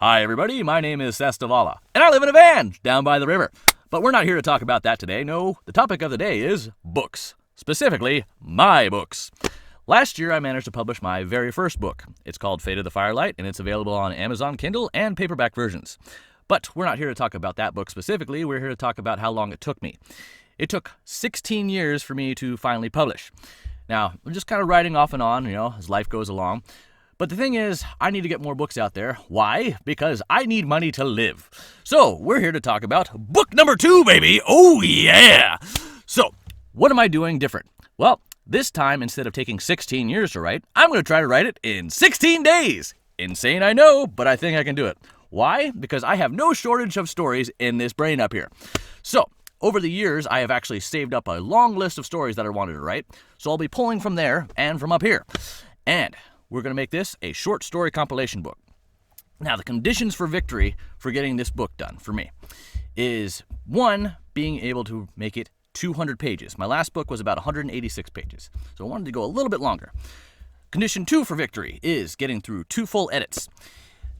Hi, everybody. My name is Sestavala, and I live in a van down by the river. But we're not here to talk about that today. No, the topic of the day is books. Specifically, my books. Last year, I managed to publish my very first book. It's called Fate of the Firelight, and it's available on Amazon Kindle and paperback versions. But we're not here to talk about that book specifically. We're here to talk about how long it took me. It took 16 years for me to finally publish. Now, I'm just kind of writing off and on, as life goes along. But the thing is, I need to get more books out there. Why? Because I need money to live. So, we're here to talk about book number 2, baby! Oh, yeah! So, what am I doing different? Well, this time, instead of taking 16 years to write, I'm going to try to write it in 16 days. Insane, I know, but I think I can do it. Why? Because I have no shortage of stories in this brain up here. So, over the years, I have actually saved up a long list of stories that I wanted to write, so I'll be pulling from there and from up here. And we're going to make this a short story compilation book. Now, the conditions for victory for getting this book done for me is, 1, being able to make it 200 pages. My last book was about 186 pages, so I wanted to go a little bit longer. Condition 2 for victory is getting through 2 full edits.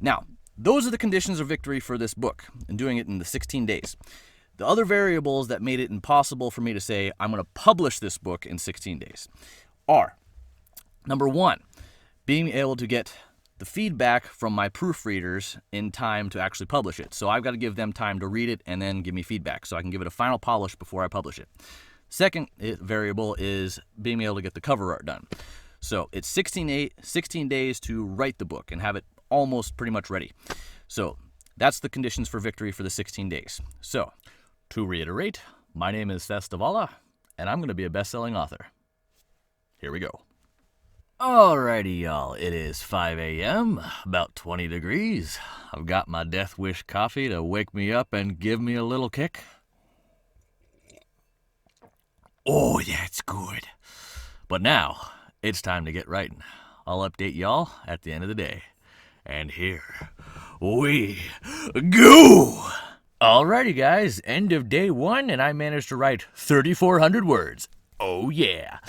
Now, those are the conditions of victory for this book, and doing it in the 16 days. The other variables that made it impossible for me to say I'm going to publish this book in 16 days are, number 1, being able to get the feedback from my proofreaders in time to actually publish it. So I've got to give them time to read it and then give me feedback so I can give it a final polish before I publish it. Second variable is being able to get the cover art done. So it's 16 days to write the book and have it almost pretty much ready. So that's the conditions for victory for the 16 days. So, to reiterate, my name is Sestavala, and I'm going to be a best-selling author. Here we go. Alrighty, y'all. It is 5 a.m., about 20 degrees. I've got my Death Wish coffee to wake me up and give me a little kick. Oh, that's good. But now, it's time to get writing. I'll update y'all at the end of the day. And here we go! Alrighty, guys. End of day 1, and I managed to write 3,400 words. Oh, yeah.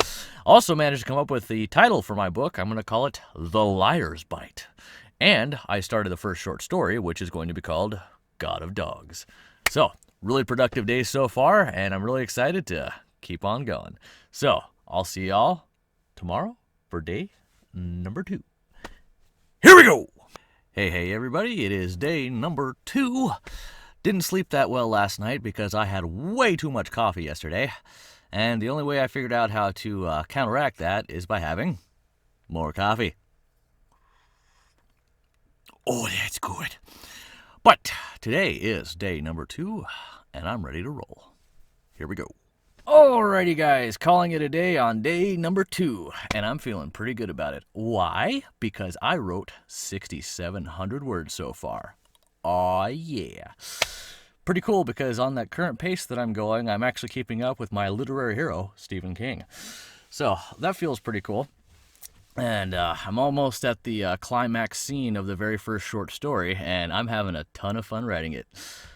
Also managed to come up with the title for my book. I'm going to call it The Liar's Bite. And I started the first short story, which is going to be called God of Dogs. So, really productive day so far, and I'm really excited to keep on going. So, I'll see y'all tomorrow for day number 2. Here we go! Hey, everybody. It is day number 2. Didn't sleep that well last night because I had way too much coffee yesterday. And the only way I figured out how to counteract that is by having more coffee. Oh, that's good. But today is day number 2, and I'm ready to roll. Here we go. Alrighty, guys, calling it a day on day number 2, and I'm feeling pretty good about it. Why? Because I wrote 6,700 words so far. Aw, yeah. Pretty cool, because on that current pace that I'm going, I'm actually keeping up with my literary hero, Stephen King. So, that feels pretty cool. And I'm almost at the climax scene of the very first short story, and I'm having a ton of fun writing it.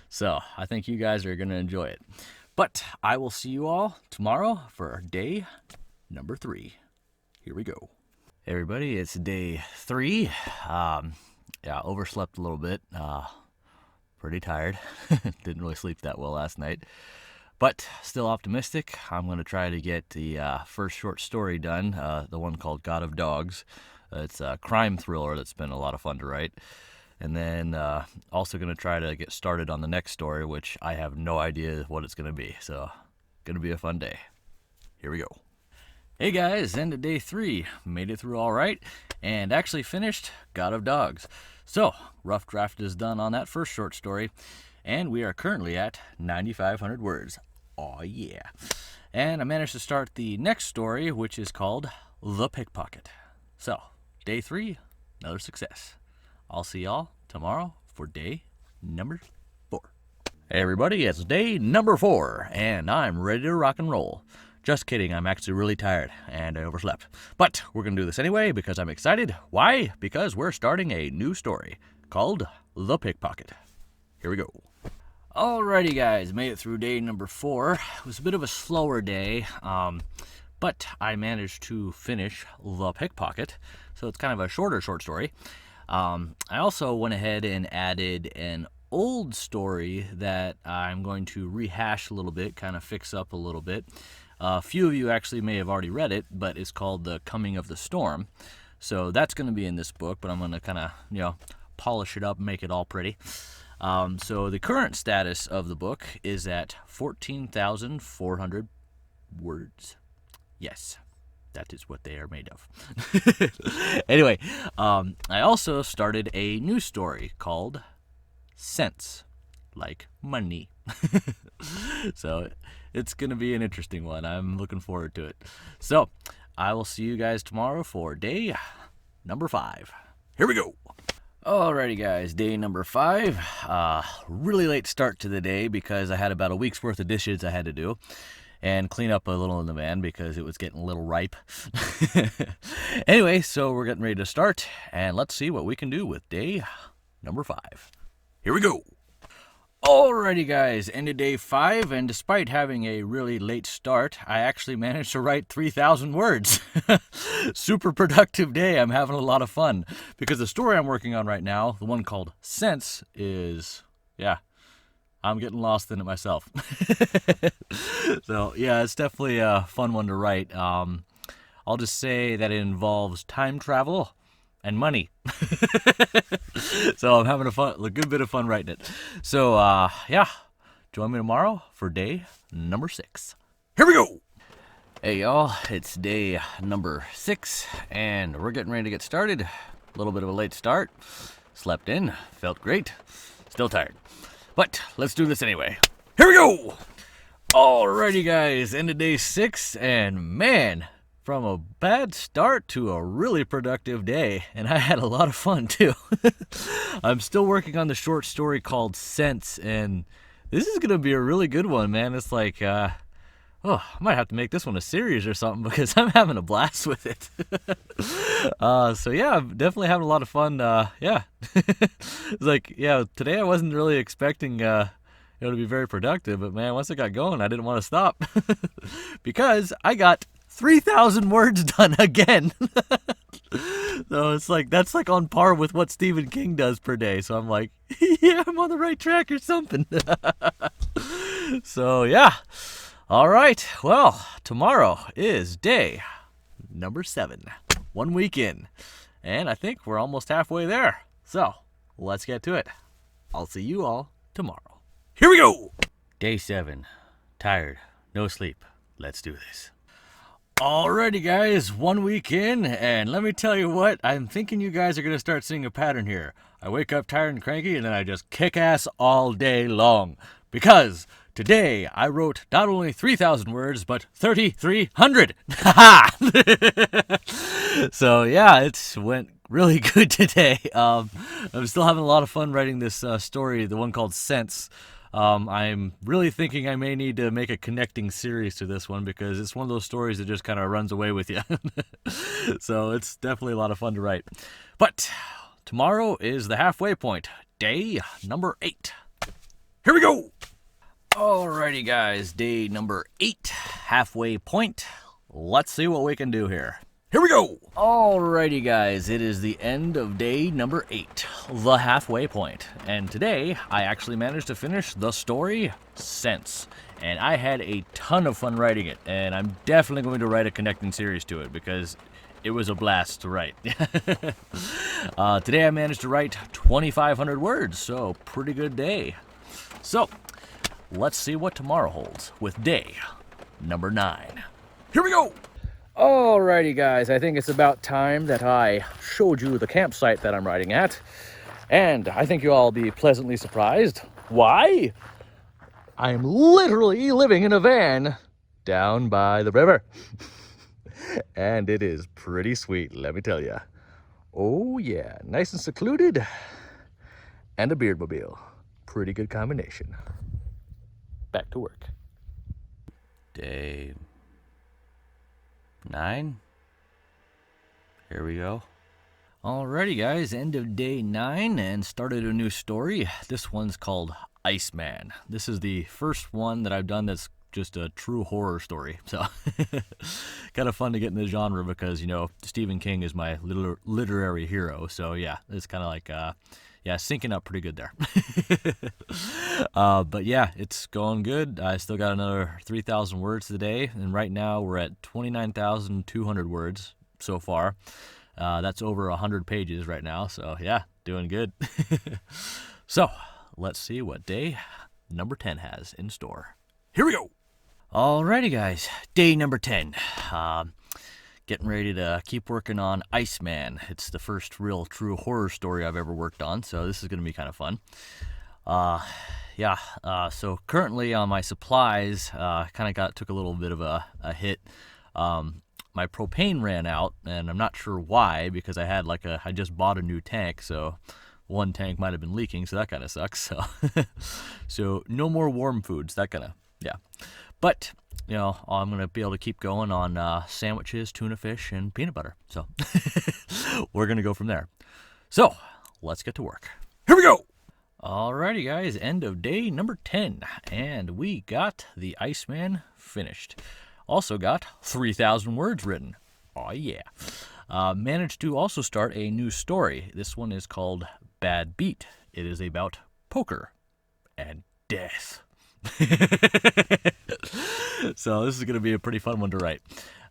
So, I think you guys are going to enjoy it. But I will see you all tomorrow for day number 3. Here we go. Hey, everybody, it's day 3. Overslept a little bit. Pretty tired. Didn't really sleep that well last night. But still optimistic. I'm going to try to get the first short story done, the one called God of Dogs. It's a crime thriller that's been a lot of fun to write. And then also going to try to get started on the next story, which I have no idea what it's going to be. So, going to be a fun day. Here we go. Hey guys, end of day 3. Made it through all right, and actually finished God of Dogs. So, rough draft is done on that first short story, and we are currently at 9,500 words. Aw, yeah. And I managed to start the next story, which is called The Pickpocket. So, day 3, another success. I'll see y'all tomorrow for day number 4. Hey everybody, it's day number 4, and I'm ready to rock and roll. Just kidding, I'm actually really tired, and I overslept. But we're going to do this anyway because I'm excited. Why? Because we're starting a new story called The Pickpocket. Here we go. Alrighty, guys, made it through day number 4. It was a bit of a slower day, but I managed to finish The Pickpocket, so it's kind of a shorter short story. I also went ahead and added an old story that I'm going to rehash a little bit, kind of fix up a little bit. A few of you actually may have already read it, but it's called The Coming of the Storm. So that's going to be in this book, but I'm going to kind of, polish it up and make it all pretty. So the current status of the book is at 14,400 words. Yes, that is what they are made of. Anyway, I also started a new story called Cents, like money. So it's going to be an interesting one. I'm looking forward to it. So I will see you guys tomorrow for day number 5. Here we go. Alrighty guys, day number 5. Really late start to the day because I had about a week's worth of dishes I had to do and clean up a little in the van because it was getting a little ripe. Anyway, so we're getting ready to start, and let's see what we can do with day number 5. Here we go. Alrighty guys, end of day 5, and despite having a really late start, I actually managed to write 3,000 words. Super productive day. I'm having a lot of fun because the story I'm working on right now, the one called Cents, is, I'm getting lost in it myself. So yeah, it's definitely a fun one to write. I'll just say that it involves time travel and money. So I'm having a good bit of fun writing it. So join me tomorrow for day number 6. Here we go. Hey y'all, it's day number 6 and we're getting ready to get started. A little bit of a late start. Slept in, felt great, still tired. But let's do this anyway. Here we go. Alrighty guys, end of day 6, and man, from a bad start to a really productive day, and I had a lot of fun too. I'm still working on the short story called Cents, and this is going to be a really good one, man. It's like, I might have to make this one a series or something because I'm having a blast with it. So yeah, I'm definitely having a lot of fun. It's like, today I wasn't really expecting, to be very productive, but man, once I got going, I didn't want to stop because I got 3,000 words done again. So it's like, that's like on par with what Stephen King does per day. So I'm like, yeah, I'm on the right track or something. So yeah. All right. Well, tomorrow is day number 7. 1 week in. And I think we're almost halfway there. So let's get to it. I'll see you all tomorrow. Here we go. Day 7. Tired. No sleep. Let's do this. Alrighty guys, 1 week in, and let me tell you what, I'm thinking you guys are going to start seeing a pattern here. I wake up tired and cranky, and then I just kick ass all day long. Because today I wrote not only 3,000 words, but 3,300. Ha So yeah, it went really good today. I'm still having a lot of fun writing this story, the one called Cents. I'm really thinking I may need to make a connecting series to this one because it's one of those stories that just kind of runs away with you. So it's definitely a lot of fun to write. But tomorrow is the halfway point, day number 8. Here we go. Alrighty guys, day number 8, halfway point. Let's see what we can do here. Here we go! Alrighty guys, it is the end of day number 8, the halfway point. And today, I actually managed to finish the story Cents. And I had a ton of fun writing it, and I'm definitely going to write a connecting series to it because it was a blast to write. Today I managed to write 2,500 words, so pretty good day. So, let's see what tomorrow holds with day number 9. Here we go! Alrighty guys, I think it's about time that I showed you the campsite that I'm riding at. And I think you'll all be pleasantly surprised. Why? I'm literally living in a van down by the river. And it is pretty sweet, let me tell you. Oh yeah, nice and secluded. And a Beardmobile. Pretty good combination. Back to work. Day 9. Here we go. Alrighty guys, end of day 9 and started a new story. This one's called Iceman. This is the first one that I've done that's just a true horror story. So kind of fun to get in the genre because, Stephen King is my literary hero. So yeah, it's kind of like, syncing up pretty good there. But yeah, it's going good. I still got another 3,000 words today. And right now we're at 29,200 words so far. That's over 100 pages right now. So yeah, doing good. So let's see what day number 10 has in store. Here we go. Alrighty, guys. Day number 10. Getting ready to keep working on Iceman. It's the first real true horror story I've ever worked on, so this is going to be kind of fun. So currently on my supplies, took a little bit of a hit. My propane ran out, and I'm not sure why, because I just bought a new tank, so one tank might have been leaking, so that kind of sucks. So, so no more warm foods, that kind of, yeah. But, I'm going to be able to keep going on sandwiches, tuna fish, and peanut butter. So we're going to go from there. So let's get to work. Here we go. Alrighty, guys, end of day number 10. And we got the Iceman finished. Also got 3,000 words written. Oh, yeah. Managed to also start a new story. This one is called Bad Beat. It is about poker and death. So this is going to be a pretty fun one to write.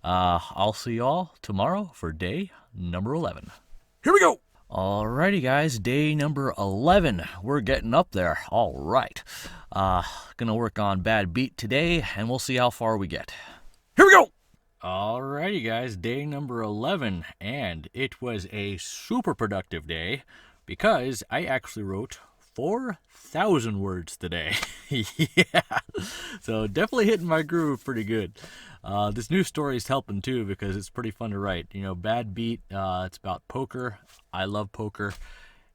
I'll see y'all tomorrow for day number 11. Here we go. Alrighty, guys, day number 11. We're getting up there. All right. Gonna work on Bad Beat today, and we'll see how far we get. Here we go. Alrighty, guys, day number 11, and it was a super productive day because I actually wrote 4,000 words today. Yeah, so definitely hitting my groove pretty good. This new story is helping too because it's pretty fun to write. Bad Beat, it's about poker. I love poker,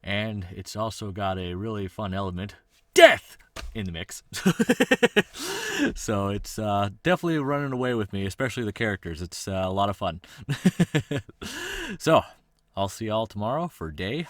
and it's also got a really fun element, death, in the mix. So it's definitely running away with me, especially the characters. It's a lot of fun. So I'll see y'all tomorrow for day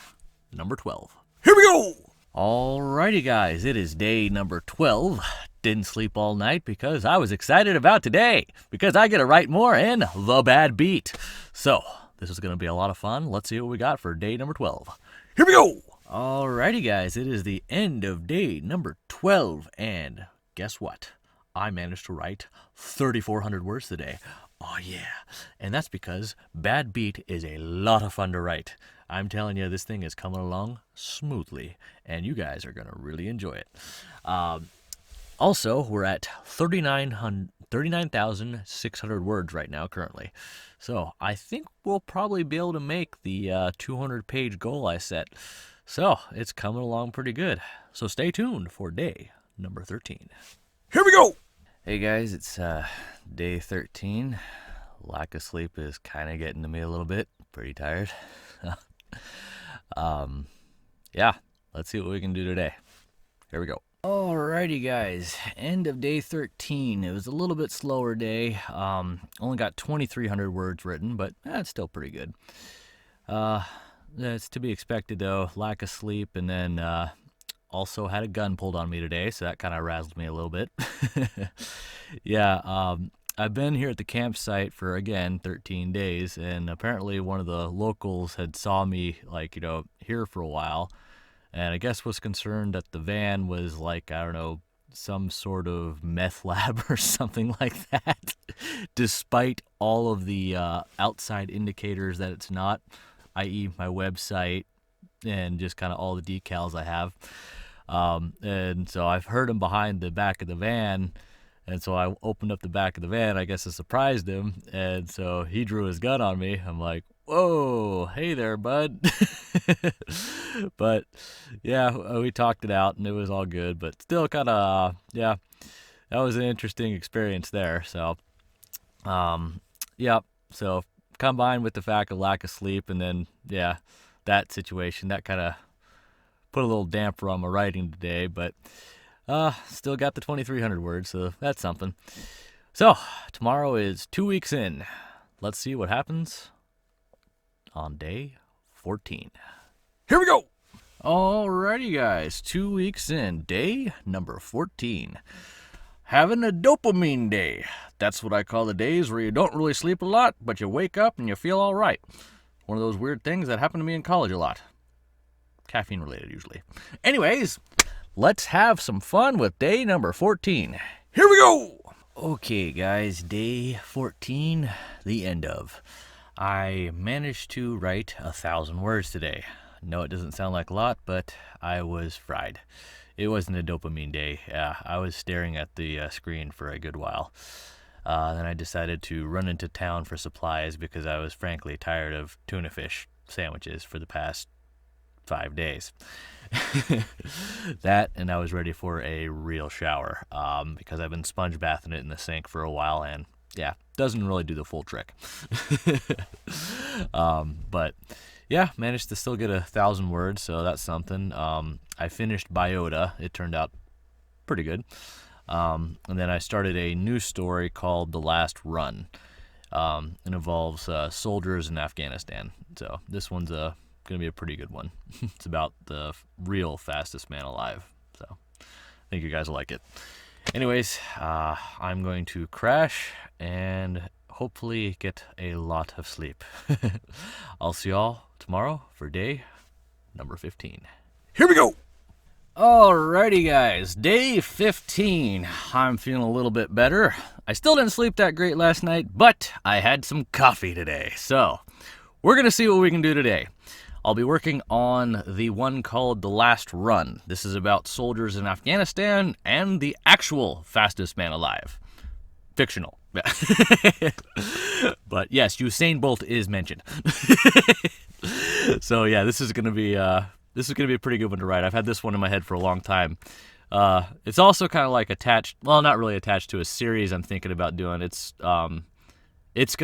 number 12. Here we go. Alrighty, guys, it is day number 12. Didn't sleep all night because I was excited about today, because I get to write more in The Bad Beat. So this is going to be a lot of fun. Let's see what we got for day number 12. Here we go. Alrighty, guys, it is the end of day number 12, and guess what? I managed to write 3,400 words today. Oh, yeah. And that's because Bad Beat is a lot of fun to write. I'm telling you, this thing is coming along smoothly, and you guys are going to really enjoy it. Also, we're at 39,600 words right now currently. So I think we'll probably be able to make the 200-page goal I set. So it's coming along pretty good. So stay tuned for day number 13. Here we go. Hey guys, it's day 13. Lack of sleep is kind of getting to me a little bit. Pretty tired. Yeah, let's see what we can do today. Here we go. Alrighty, guys, end of day 13. It was a little bit slower day. Only got 2,300 words written, but that's still pretty good. That's to be expected, though. Lack of sleep, and then also had a gun pulled on me today, so that kind of razzled me a little bit. Yeah, I've been here at the campsite for, again, 13 days, and apparently one of the locals had saw me, here for a while, and I guess was concerned that the van was some sort of meth lab or something like that, despite all of the outside indicators that it's not, i.e. my website and just kind of all the decals I have. And so I've heard him behind the back of the van, and so I opened up the back of the van. I guess I surprised him, and so he drew his gun on me. I'm like, whoa, hey there, bud. But yeah, we talked it out, and it was all good, but still kind of, that was an interesting experience there. So, so combined with the fact of lack of sleep, and then, that situation, that kind of put a little damper on my writing today, but still got the 2,300 words, so that's something. So, tomorrow is 2 weeks in. Let's see what happens on day 14. Here we go! Alrighty, guys, 2 weeks in, day number 14. having a dopamine day. That's what I call the days where you don't really sleep a lot, but you wake up and you feel all right. One of those weird things that happened to me in college a lot. Caffeine related, usually. Anyways, let's have some fun with day number 14. Here we go! Okay, guys, day 14, the end of. I managed to write 1,000 words today. No, it doesn't sound like a lot, but I was fried. It wasn't a dopamine day. Yeah, I was staring at the screen for a good while. Then I decided to run into town for supplies because I was frankly tired of tuna fish sandwiches for the past 5 days. That, and I was ready for a real shower because I've been sponge bathing it in the sink for a while, and yeah, doesn't really do the full trick. But yeah, managed to still get 1,000 words, so that's something. I finished Biota. It turned out pretty good. And then I started a new story called The Last Run. It involves soldiers in Afghanistan. So this one's going to be a pretty good one. It's about the real fastest man alive. So I think you guys will like it. Anyways, I'm going to crash and hopefully get a lot of sleep. I'll see y'all tomorrow for day number 15. Here we go! Alrighty, guys, day 15. I'm feeling a little bit better. I still didn't sleep that great last night, but I had some coffee today. So we're going to see what we can do today. I'll be working on the one called The Last Run. This is about soldiers in Afghanistan and the actual fastest man alive. Fictional. But yes, Usain Bolt is mentioned. So yeah, this is going to be a pretty good one to write. I've had this one in my head for a long time. It's also kind of like attached, well, not really attached to a series I'm thinking about doing. It's going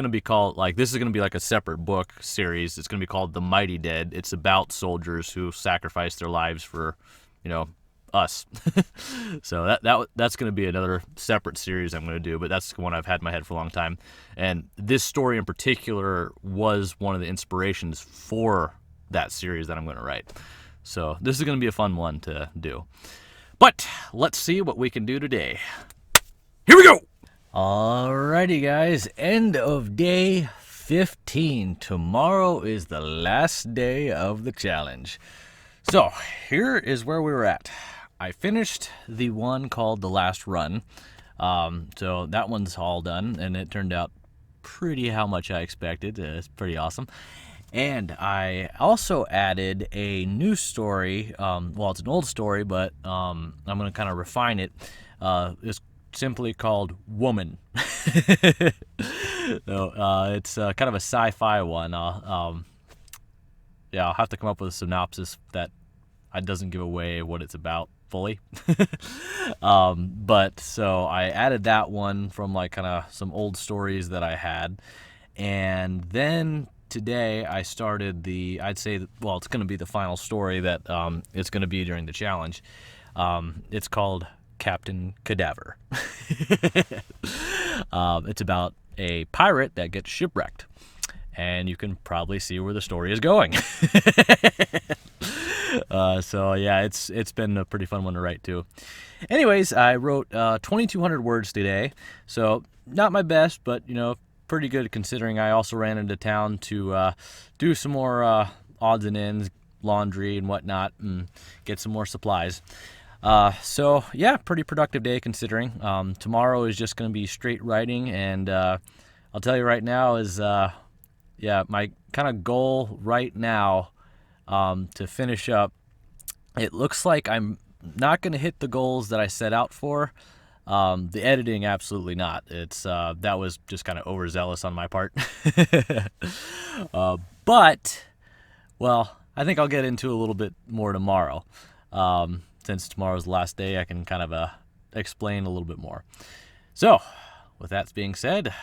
to be called, like, this is going to be like a separate book series. It's going to be called The Mighty Dead. It's about soldiers who sacrifice their lives for, us. So that's going to be another separate series I'm going to do, but that's one I've had in my head for a long time. And this story in particular was one of the inspirations for that series that I'm going to write. So this is going to be a fun one to do. But let's see what we can do today. Here we go! Alrighty, guys, end of day 15. Tomorrow is the last day of the challenge. So here is where we were at. I finished the one called The Last Run. So that one's all done, and it turned out pretty how much I expected. It's pretty awesome. And I also added a new story. Well, it's an old story, but I'm going to kind of refine it. It's simply called Woman. So it's kind of a sci-fi one. I'll have to come up with a synopsis that doesn't give away what it's about fully. But so I added that one from like kind of some old stories that I had, and then today I started it's going to be the final story that it's going to be during the challenge. It's called Captain Cadaver. It's about a pirate that gets shipwrecked, and you can probably see where the story is going. So yeah, it's been a pretty fun one to write too. Anyways, I wrote 2,200 words today, so not my best, but pretty good considering I also ran into town to do some more odds and ends, laundry and whatnot, and get some more supplies. So yeah, pretty productive day considering. Tomorrow is just going to be straight writing, and I'll tell you right now is my kind of goal right now to finish up. It looks like I'm not going to hit the goals that I set out for. The editing, absolutely not. It's that was just kind of overzealous on my part. But I think I'll get into a little bit more tomorrow. Since tomorrow's the last day, I can kind of explain a little bit more. So, with that being said,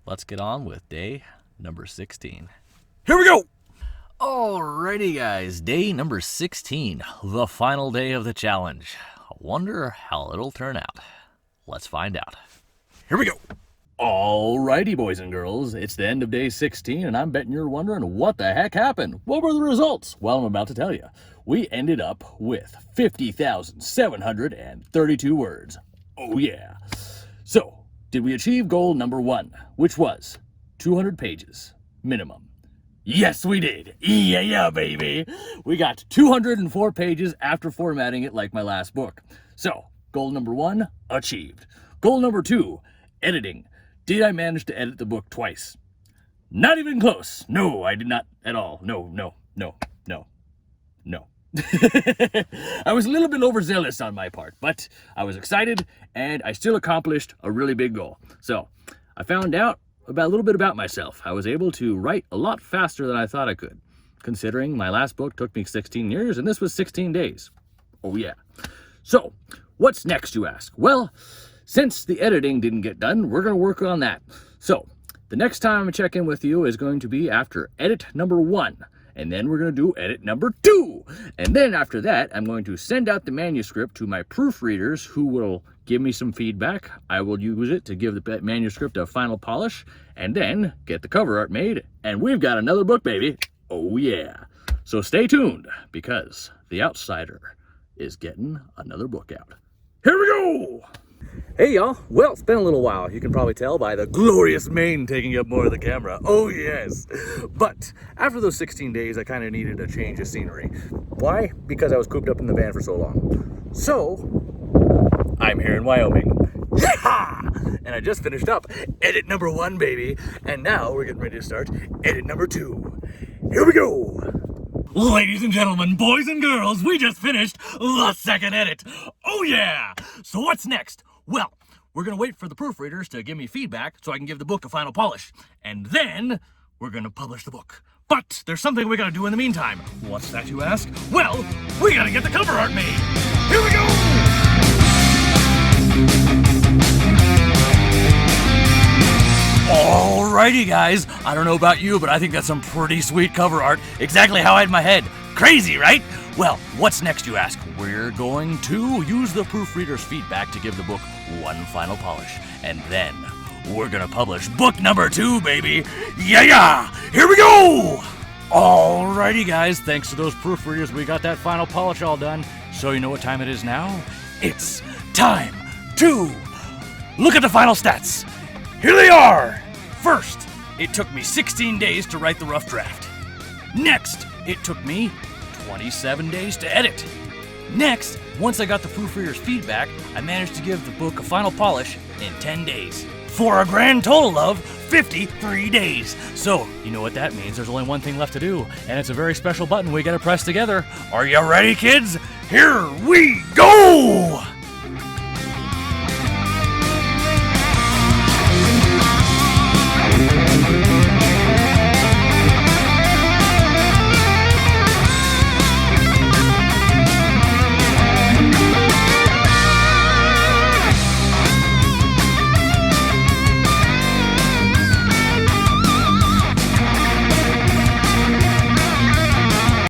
let's get on with day number 16. Here we go! Alrighty, guys, day number 16, the final day of the challenge. I wonder how it'll turn out. Let's find out. Here we go. Alrighty, boys and girls, it's the end of day 16, and I'm betting you're wondering what the heck happened. What were the results? Well, I'm about to tell you. We ended up with 50,732 words. Oh yeah. So, did we achieve goal number 1, which was 200 pages minimum? Yes, we did. Yeah, baby. We got 204 pages after formatting it like my last book. So, goal number 1, achieved. Goal number 2, editing. Did I manage to edit the book twice? Not even close. No, I did not at all. No. I was a little bit overzealous on my part, but I was excited and I still accomplished a really big goal. So I found out a little bit about myself. I was able to write a lot faster than I thought I could, considering my last book took me 16 years and this was 16 days. Oh yeah. So what's next, you ask? Well, since the editing didn't get done, we're going to work on that. So the next time I check in with you is going to be after edit number 1. And then we're going to do edit number 2. And then after that, I'm going to send out the manuscript to my proofreaders who will give me some feedback. I will use it to give the manuscript a final polish and then get the cover art made. And we've got another book, baby. Oh yeah. So stay tuned because The Outsider is getting another book out. Here we go. Hey y'all, well, it's been a little while. You can probably tell by the glorious mane taking up more of the camera. Oh yes. But after those 16 days, I kind of needed a change of scenery. Why? Because I was cooped up in the van for so long. So, I'm here in Wyoming. Yeehaw! And I just finished up edit number 1, baby. And now we're getting ready to start edit number 2. Here we go. Ladies and gentlemen, boys and girls, we just finished the second edit. Oh yeah! So what's next? Well, we're going to wait for the proofreaders to give me feedback so I can give the book a final polish. And then we're going to publish the book. But there's something we got to do in the meantime. What's that, you ask? Well, we got to get the cover art made. Here we go! Alrighty, guys. I don't know about you, but I think that's some pretty sweet cover art. Exactly how I had in my head. Crazy, right? Well, what's next, you ask? We're going to use the proofreader's feedback to give the book one final polish. And then we're gonna publish book number 2, baby. Yeah! Here we go! Alrighty, guys. Thanks to those proofreaders, we got that final polish all done. So you know what time it is now? It's time to look at the final stats. Here they are! First, it took me 16 days to write the rough draft. Next, it took me 27 days to edit. Next, once I got the proofreader's feedback, I managed to give the book a final polish in 10 days. For a grand total of 53 days. So, you know what that means. There's only one thing left to do, and it's a very special button we gotta press together. Are you ready, kids? Here we go!